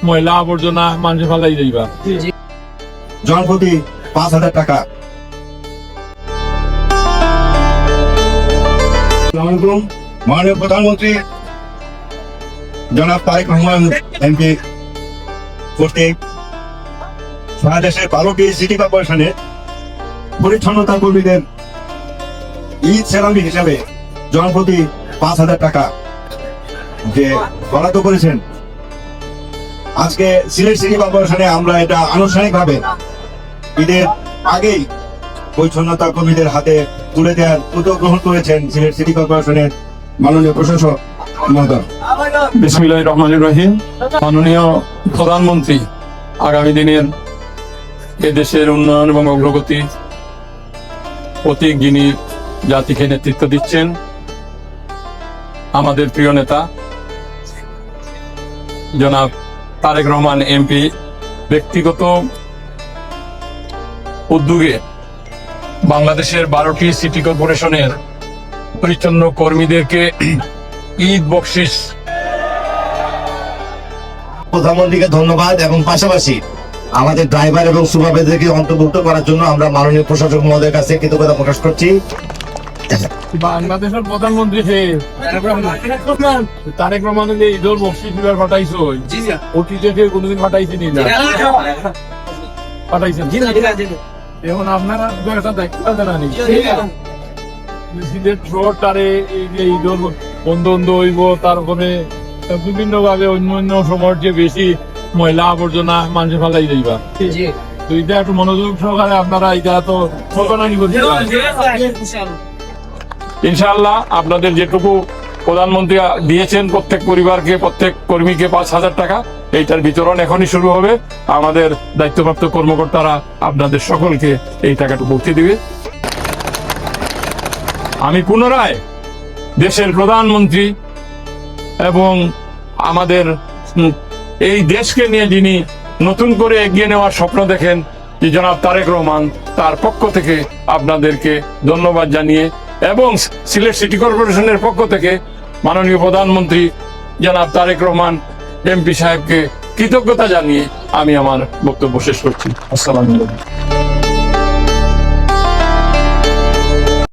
ময়লা আবর্জনা মানুষে ফেলাই যাইবা। জনপ্রতি 5,000 টাকা। মাননীয় প্রধানমন্ত্রী জনাব তারেক রহমান এমপি কর্তৃক সারা দেশের 12টি সিটি কর্পোরেশনের পরিচ্ছন্নতা কর্মীদের ঈদ সেলামি হিসাবে জনপ্রতি 5,000 টাকা যে বরাদ্দ করেছেন। আজকে সিলেট সিটি কর্পোরেশনে আমরা এটা আনুষ্ঠানিকভাবে ঈদের আগেই পরিচ্ছন্নতা কর্মীদের হাতে তুলে দেওয়ার উদ্যোগ গ্রহণ করেছেন সিলেট সিটি কর্পোরেশনের মাননীয় প্রশাসক মহোদয়। বিসমিল্লাহির রহমানির রহিম। মাননীয় প্রধানমন্ত্রী আগামী দিনের এদেশের উন্নয়ন এবং অগ্রগতি প্রতীক, যিনি জাতিকে নেতৃত্ব দিচ্ছেন, আমাদের প্রিয় নেতা জনাব তারেক রহমান এমপি ব্যক্তিগত উদ্যোগে বাংলাদেশের 12টি সিটি কর্পোরেশনের পরিচ্ছন্ন কর্মীদেরকে ঈদ বকশিস। প্রধানমন্ত্রীকে ধন্যবাদ এবং পাশাপাশি আমাদের ড্রাইভার এবং সুপারভাইজারকে অন্তর্ভুক্ত করার জন্য আমরা মাননীয় প্রশাসক মহোদয়ের কাছে কৃতজ্ঞতা প্রকাশ করছি। বাংলাদেশের প্রধানমন্ত্রী তারেক রহমান ঈদুল বকশিস দিবার পাঠাইছো, অতীতে কোনোদিন পাঠাইছেন না? পাঠাইছেন। এখন আপনারা একটা দায়িত্ব জানি সিলেট শহরটারে এই যে ঈদুল বন্ধ হইব, তারপরে বিভিন্ন ভাবে অন্য সময়ের যে বেশি ময়লা আবর্জনা মানুষে ফেলাই যাইবা। তো এটা একটু মনোযোগ সহকারে আপনারা এটা তো সরকারি করছেন। ইনশাআল্লাহ আপনাদের যেটুকু প্রধানমন্ত্রী দিয়েছেন প্রত্যেক পরিবারকে, প্রত্যেক কর্মীকে 5,000 টাকা, এইটার বিতরণ এখনই শুরু হবে। আমাদের দায়িত্বপ্রাপ্ত কর্মকর্তারা আপনাদের সকলকে এই টাকাটা পৌঁছে দিবে। আমি পুনরায় দেশের প্রধানমন্ত্রী এবং আমাদের এই দেশকে নিয়ে যিনি নতুন করে এগিয়ে নেওয়ার স্বপ্ন দেখেন যে জনাব তারেক রহমান, তার পক্ষ থেকে আপনাদেরকে ধন্যবাদ জানিয়ে এবং সিলেট সিটি কর্পোরেশনের পক্ষ থেকে মাননীয় প্রধানমন্ত্রী জনাব তারেক রহমান এমপি সাহেবকে কৃতজ্ঞতা জানিয়ে আমি আমার বক্তব্য শেষ করছি। আসসালামু আলাইকুম।